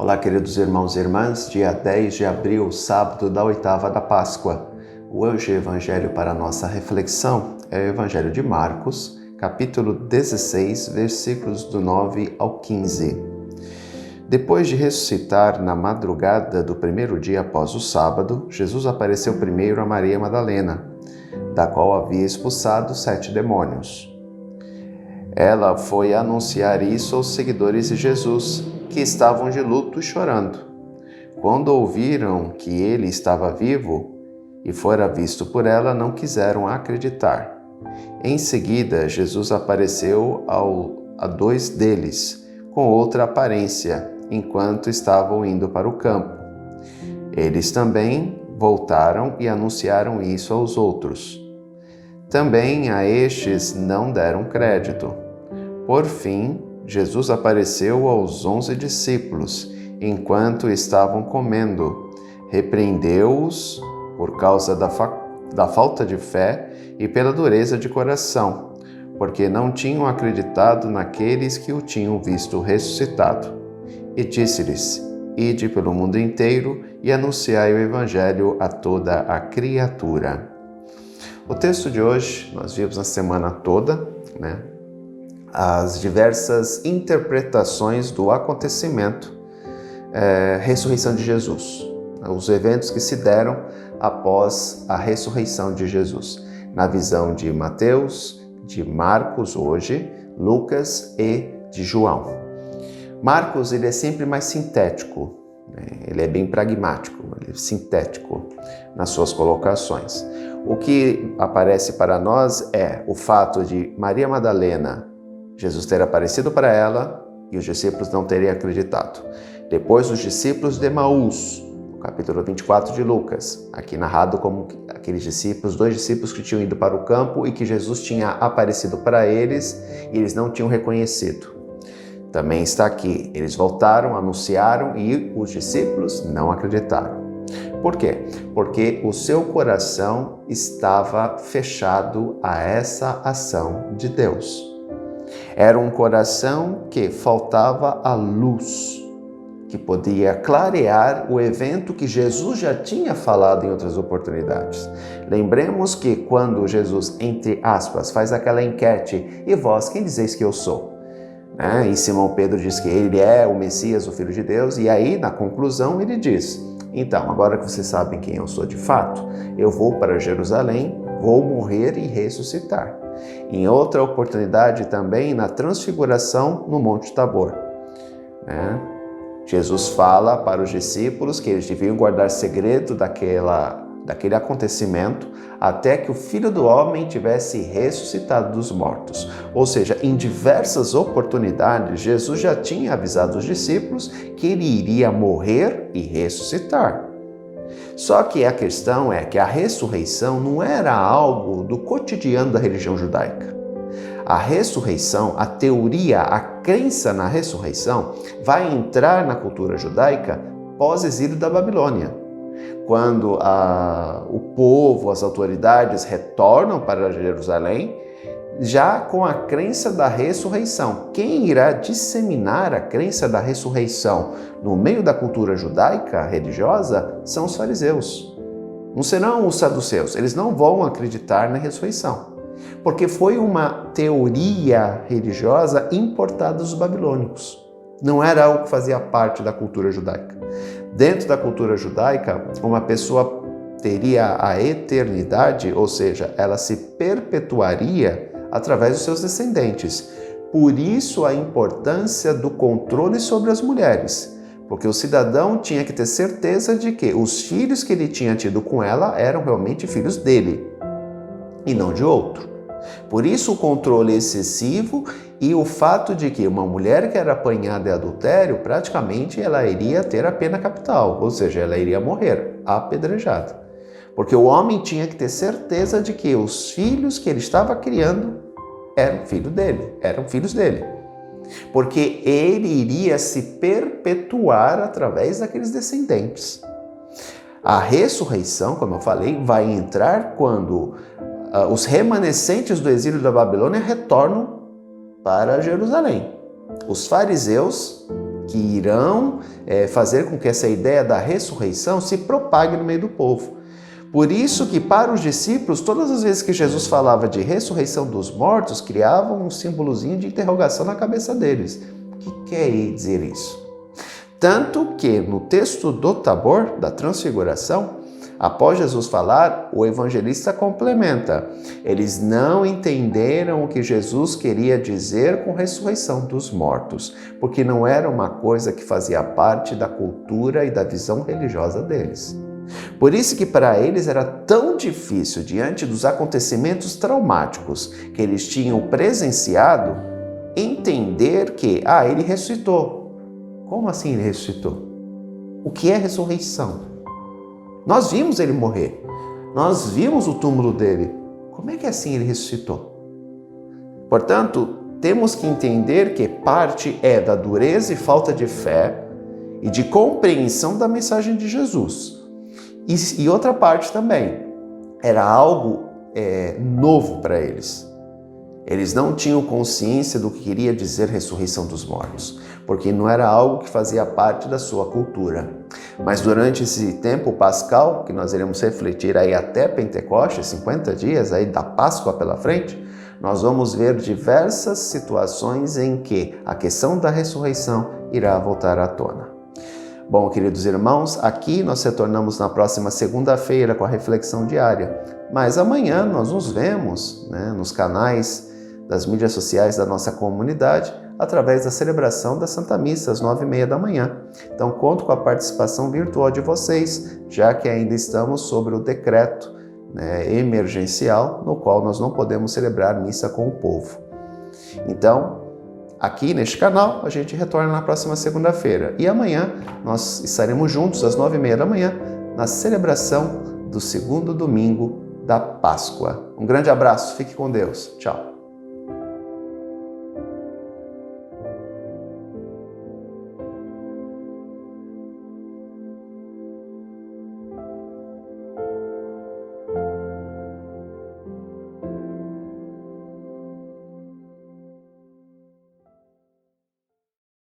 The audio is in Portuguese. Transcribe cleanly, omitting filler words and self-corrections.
Olá, queridos irmãos e irmãs, dia 10 de abril, sábado da oitava da Páscoa. Hoje o evangelho para a nossa reflexão é o evangelho de Marcos, capítulo 16, versículos do 9 ao 15. Depois de ressuscitar na madrugada do primeiro dia após o sábado, Jesus apareceu primeiro a Maria Madalena, da qual havia expulsado 7 demônios. Ela foi anunciar isso aos seguidores de Jesus, que estavam de luto e chorando. Quando ouviram que ele estava vivo e fora visto por ela, não quiseram acreditar. Em seguida, Jesus apareceu a 2 deles, com outra aparência, enquanto estavam indo para o campo. Eles também voltaram e anunciaram isso aos outros. Também a estes não deram crédito. Por fim, Jesus apareceu aos 11 discípulos, enquanto estavam comendo. Repreendeu-os por causa da falta de fé e pela dureza de coração, porque não tinham acreditado naqueles que o tinham visto ressuscitado. E disse-lhes: Ide pelo mundo inteiro e anunciai o Evangelho a toda a criatura. O texto de hoje, nós vimos na semana toda, as diversas interpretações do acontecimento, ressurreição de Jesus, os eventos que se deram após a ressurreição de Jesus, na visão de Mateus, de Marcos hoje, Lucas e de João. Marcos ele é sempre mais sintético, ele é bem pragmático, ele é sintético nas suas colocações. O que aparece para nós é o fato de Maria Madalena, Jesus ter aparecido para ela e os discípulos não terem acreditado. Depois os discípulos de Emaús, no capítulo 24 de Lucas, aqui narrado como aqueles discípulos, 2 discípulos que tinham ido para o campo e que Jesus tinha aparecido para eles e eles não tinham reconhecido. Também está aqui, eles voltaram, anunciaram e os discípulos não acreditaram. Por quê? Porque o seu coração estava fechado a essa ação de Deus. Era um coração que faltava a luz, que podia clarear o evento que Jesus já tinha falado em outras oportunidades. Lembremos que quando Jesus, entre aspas, faz aquela enquete, e vós, quem dizeis que eu sou? E Simão Pedro diz que ele é o Messias, o Filho de Deus, e aí, na conclusão, ele diz: então, agora que vocês sabem quem eu sou de fato, eu vou para Jerusalém, vou morrer e ressuscitar. Em outra oportunidade também, na transfiguração no Monte Tabor. Jesus fala para os discípulos que eles deviam guardar segredo daquele acontecimento até que o Filho do Homem tivesse ressuscitado dos mortos. Ou seja, em diversas oportunidades, Jesus já tinha avisado os discípulos que ele iria morrer e ressuscitar. Só que a questão é que a ressurreição não era algo do cotidiano da religião judaica. A ressurreição, a teoria, a crença na ressurreição vai entrar na cultura judaica pós-exílio da Babilônia. Quando o povo, as autoridades retornam para Jerusalém, já com a crença da ressurreição. Quem irá disseminar a crença da ressurreição no meio da cultura judaica religiosa são os fariseus. Não serão os saduceus, eles não vão acreditar na ressurreição, porque foi uma teoria religiosa importada dos babilônicos. Não era algo que fazia parte da cultura judaica. Dentro da cultura judaica, uma pessoa teria a eternidade, ou seja, ela se perpetuaria através dos seus descendentes. Por isso a importância do controle sobre as mulheres, porque o cidadão tinha que ter certeza de que os filhos que ele tinha tido com ela eram realmente filhos dele e não de outro. Por isso o controle excessivo e o fato de que uma mulher que era apanhada em adultério, praticamente ela iria ter a pena capital, ou seja, ela iria morrer apedrejada. Porque o homem tinha que ter certeza de que os filhos que ele estava criando eram filhos dele. Porque ele iria se perpetuar através daqueles descendentes. A ressurreição, como eu falei, vai entrar quando os remanescentes do exílio da Babilônia retornam para Jerusalém. Os fariseus, que que irão fazer com que essa ideia da ressurreição se propague no meio do povo. Por isso que para os discípulos, todas as vezes que Jesus falava de ressurreição dos mortos, criavam um símbolozinho de interrogação na cabeça deles. O que quer dizer isso? Tanto que no texto do Tabor, da Transfiguração, após Jesus falar, o evangelista complementa: eles não entenderam o que Jesus queria dizer com ressurreição dos mortos, porque não era uma coisa que fazia parte da cultura e da visão religiosa deles. Por isso que para eles era tão difícil, diante dos acontecimentos traumáticos que eles tinham presenciado, entender que, ele ressuscitou. Como assim ele ressuscitou? O que é ressurreição? Nós vimos ele morrer. Nós vimos o túmulo dele. Como é que assim ele ressuscitou? Portanto, temos que entender que parte é da dureza e falta de fé e de compreensão da mensagem de Jesus. E outra parte também, era algo novo para eles. Eles não tinham consciência do que queria dizer ressurreição dos mortos, porque não era algo que fazia parte da sua cultura. Mas durante esse tempo pascal, que nós iremos refletir aí até Pentecostes, 50 dias aí da Páscoa pela frente, nós vamos ver diversas situações em que a questão da ressurreição irá voltar à tona. Bom, queridos irmãos, aqui nós retornamos na próxima segunda-feira com a reflexão diária. Mas amanhã nós nos vemos nos canais das mídias sociais da nossa comunidade através da celebração da Santa Missa às 9h30 da manhã. Então conto com a participação virtual de vocês, já que ainda estamos sobre o decreto emergencial no qual nós não podemos celebrar missa com o povo. Então, aqui neste canal, a gente retorna na próxima segunda-feira. E amanhã nós estaremos juntos às 9h30 da manhã na celebração do segundo domingo da Páscoa. Um grande abraço, fique com Deus. Tchau.